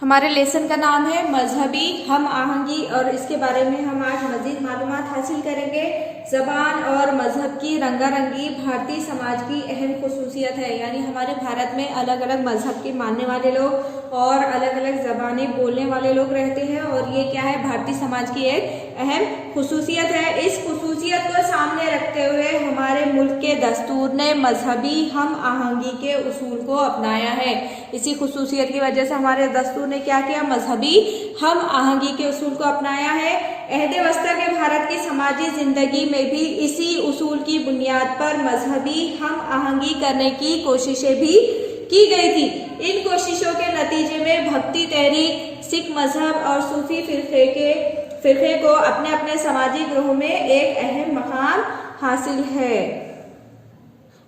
हमारे लेसन का नाम है मजहबी हम आहंगी और इसके बारे में हम आज मजीद मालूमात हासिल करेंगे। ज़बान और मजहब की रंगारंगी भारतीय समाज की अहम खुसूसियत है। यानी हमारे भारत में अलग अलग मजहब के मानने वाले लोग और अलग अलग ज़बानें बोलने वाले लोग रहते हैं और ये क्या है, भारतीय समाज की एक अहम खुसूसियत है। इस खुसूसियत को सामने रखते हुए हमारे मुल्क के दस्तूर ने मजहबी हम आहंगी के उसूल को अपनाया है। इसी खुसूसियत की वजह से हमारे दस्तूर ने क्या किया, मजहबी हम आहंगी के उसूल को अपनाया है। अहद वस्ता के भारत की समाजी जिंदगी में भी इसी उसूल की बुनियाद पर मजहबी हम आहंगी करने की कोशिशें भी की गई थी। इन कोशिशों के नतीजे में भक्ति तहरीक, सिख मजहब और सूफी फिरके को अपने अपने समाजी ग्रोह में एक अहम मकाम हासिल है।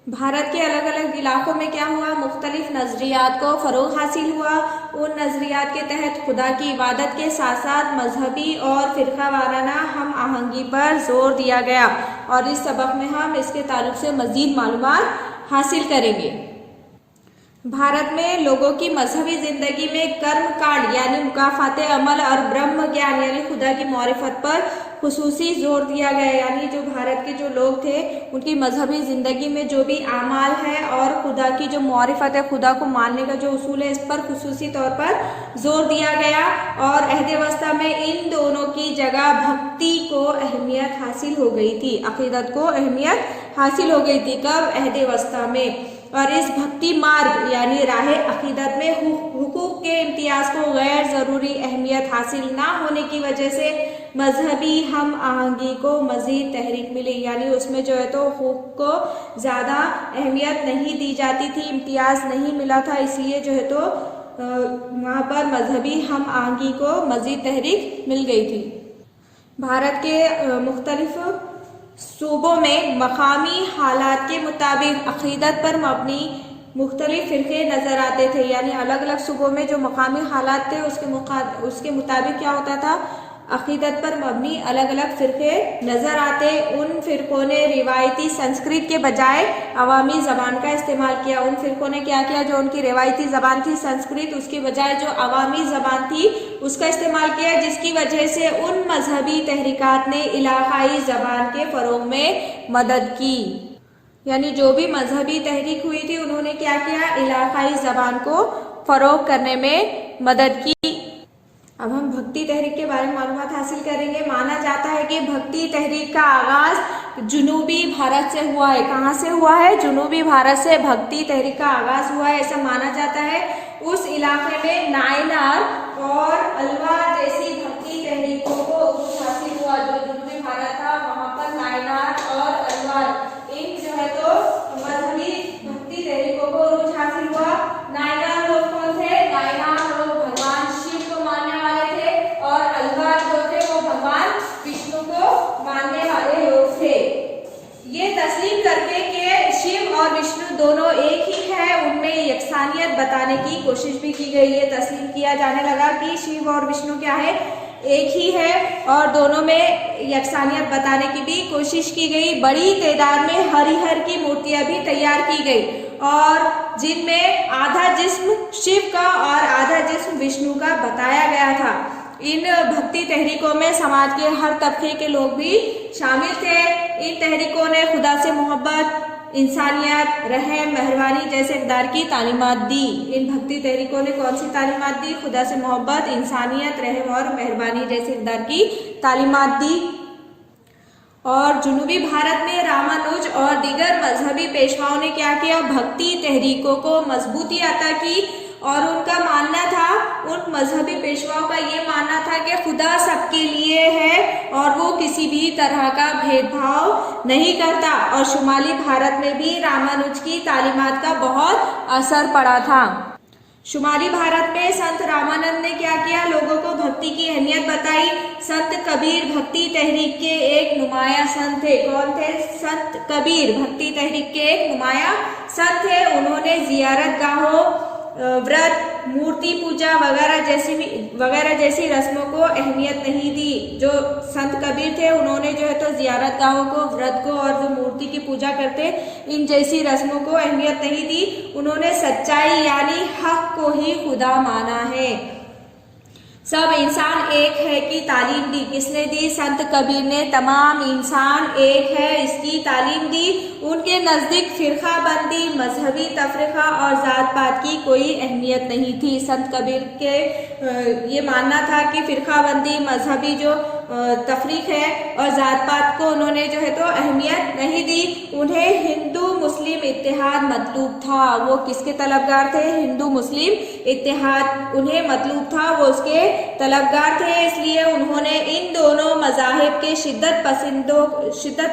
भारत के अलग अलग इलाकों में क्या हुआ, मुख्तलिफ नजरियात को फरोग हासिल हुआ। उन नजरियात के तहत खुदा की इबादत के साथ साथ मजहबी और फिरका वाराना हम आहंगी पर जोर दिया गया और इस सबक में हम इसके ताल्लुक से मजीद मालूमात हासिल करेंगे। भारत में लोगों की मजहबी जिंदगी में कर्म कांड यानी मुकाफाते अमल और ब्रह्म ज्ञान यानी खुदा की मारिफत पर खुसूसी जोर दिया गया। यानी जो भारत के जो लोग थे उनकी मजहबी जिंदगी में जो भी आमाल है और खुदा की जो मारिफत है, खुदा को मानने का जो उसूल है, इस पर खुसूसी तौर पर जोर दिया गया। और अहद वस्ता में इन दोनों की जगह भक्ति को अहमियत हासिल हो गई थी, अकीदत को अहमियत हासिल हो गई थी। कब, अहद वस्ता में। और इस भक्ति मार्ग यानी राह अकीदत में हुकूक के इम्तियाज को गैर ज़रूरी अहमियत हासिल ना होने की वजह से मजहबी हम आहंगी को मज़ीद तहरीक मिली। यानी उसमें जो है तो हुकूक को ज़्यादा अहमियत नहीं दी जाती थी, इम्तियाज नहीं मिला था, इसलिए जो है तो वहाँ पर मजहबी हम आहंगी को मज़ीद तहरीक मिल गई थी। भारत के मुख्तलिफ सूबों में मकामी हालात के मुताबिक अकीदत पर मबनी मुख्तलिफ फ़िरक़े नज़र आते थे। यानी अलग अलग सूबों में जो मकामी हालात थे उसके मुताबिक क्या होता था, अकीदत पर मबनी अलग अलग फ़िरक़े नज़र आते। उन फ़िरक़ों ने रिवायती संस्कृत के बजाय अवामी ज़बान का इस्तेमाल किया। उन फ़िरक़ों ने क्या किया, जो उनकी रिवायती ज़बान थी संस्कृत, उसके बजाय जो अवामी ज़बान थी उसका इस्तेमाल किया, जिसकी वजह से उन मजहबी तहरीकात ने इलाकाई ज़बान के फ़रोग़ में मदद की। यानी जो भी मजहबी तहरीक हुई थी उन्होंने क्या किया, इलाकाई ज़बान को फ़रोग़ करने में मदद की। अब हम भक्ति तहरीक के बारे में मालूमात हासिल करेंगे। माना जाता है कि भक्ति तहरीक का आगाज जुनूबी भारत से हुआ है। कहाँ से हुआ है, जुनूबी भारत से भक्ति तहरीक का आगाज हुआ है, ऐसा माना जाता है। उस इलाके में नायनार और अलवार जैसी भक्ति तहरीकों को हासिल हुआ। जो जुनूबी भारत था वहाँ पर नायनार और अलवार इन जो है तो मजहबी भक्ति तहरीकों को उरूज हासिल हुआ। नायनार लोग कौन थे, नायनार लोग भगवान शिव को मानने वाले थे और अलवार जो थे वो भगवान विष्णु को मानने वाले लोग थे। ये तस्लीम करके कि शिव और विष्णु दोनों एक ही है, उनमें यकसानियत बताने की कोशिश भी की गई। ये तस्लीम किया जाने लगा कि शिव और विष्णु क्या है, एक ही है और दोनों में यकसानियत बताने की भी कोशिश की गई। बड़ी तादाद में हरिहर की मूर्तियां भी तैयार की गई और जिनमें आधा जिस्म शिव का और आधा जिस्म विष्णु का बताया गया था। इन भक्ति तहरीकों में समाज के हर तबके के लोग भी शामिल थे। इन तहरीकों ने खुदा से मोहब्बत, इंसानियत, रहम, मेहरबानी जैसे इक़दार की तालीमात दी। इन भक्ति तहरीकों ने कौन सी तालीमात दी, खुदा से मोहब्बत, इंसानियत, रहम और मेहरबानी जैसे इक़दार की तालीमात दी। और जुनूबी भारत में रामानुज और दीगर मजहबी पेशवाओं ने क्या किया, भक्ति तहरीकों को मजबूती अता की। और उनका मानना था, उन मजहबी पेशवाओं का ये मानना था कि खुदा सबके लिए है और वो किसी भी तरह का भेदभाव नहीं करता। और शुमाली भारत में भी रामानुज की तालीमात का बहुत असर पड़ा था। शुमाली भारत में संत रामानंद ने क्या किया, लोगों को भक्ति की अहमियत बताई। संत कबीर भक्ति तहरीक के एक नुमाया संत थे। कौन थे, संत कबीर भक्ति तहरीक के एक नुमाया संत थे। उन्होंने जियारत गाहों, व्रत, मूर्ति पूजा वगैरह जैसी रस्मों को अहमियत नहीं दी। जो संत कबीर थे उन्होंने जो है तो जियारत गाहों को, व्रत को और जो मूर्ति की पूजा करते इन जैसी रस्मों को अहमियत नहीं दी। उन्होंने सच्चाई यानी हक को ही खुदा माना है। सब इंसान एक है की तालीम दी। किसने दी? संत कबीर ने। तमाम इंसान एक है इसकी तालीम दी। उनके नज़दीक फिरका बंदी, मजहबी तफरीका और ज़ात पात की कोई अहमियत नहीं थी। संत कबीर के ये मानना था कि फिरका बंदी, मजहबी जो तफरीक है और ज़ात पात को उन्होंने जो है तो अहमियत नहीं दी। उन्हें हिंदू मुस्लिम इत्तेहाद मतलूब था। वो किसके तलबगार थे? हिंदू मुस्लिम इत्तेहाद उन्हें मतलूब था, वो उसके तलबगार थे। इसलिए उन्होंने इन दोनों मज़ाहिब के शिद्दत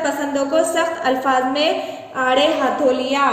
पसंदों को सख्त अल्फाज में आड़े हाथों लिया।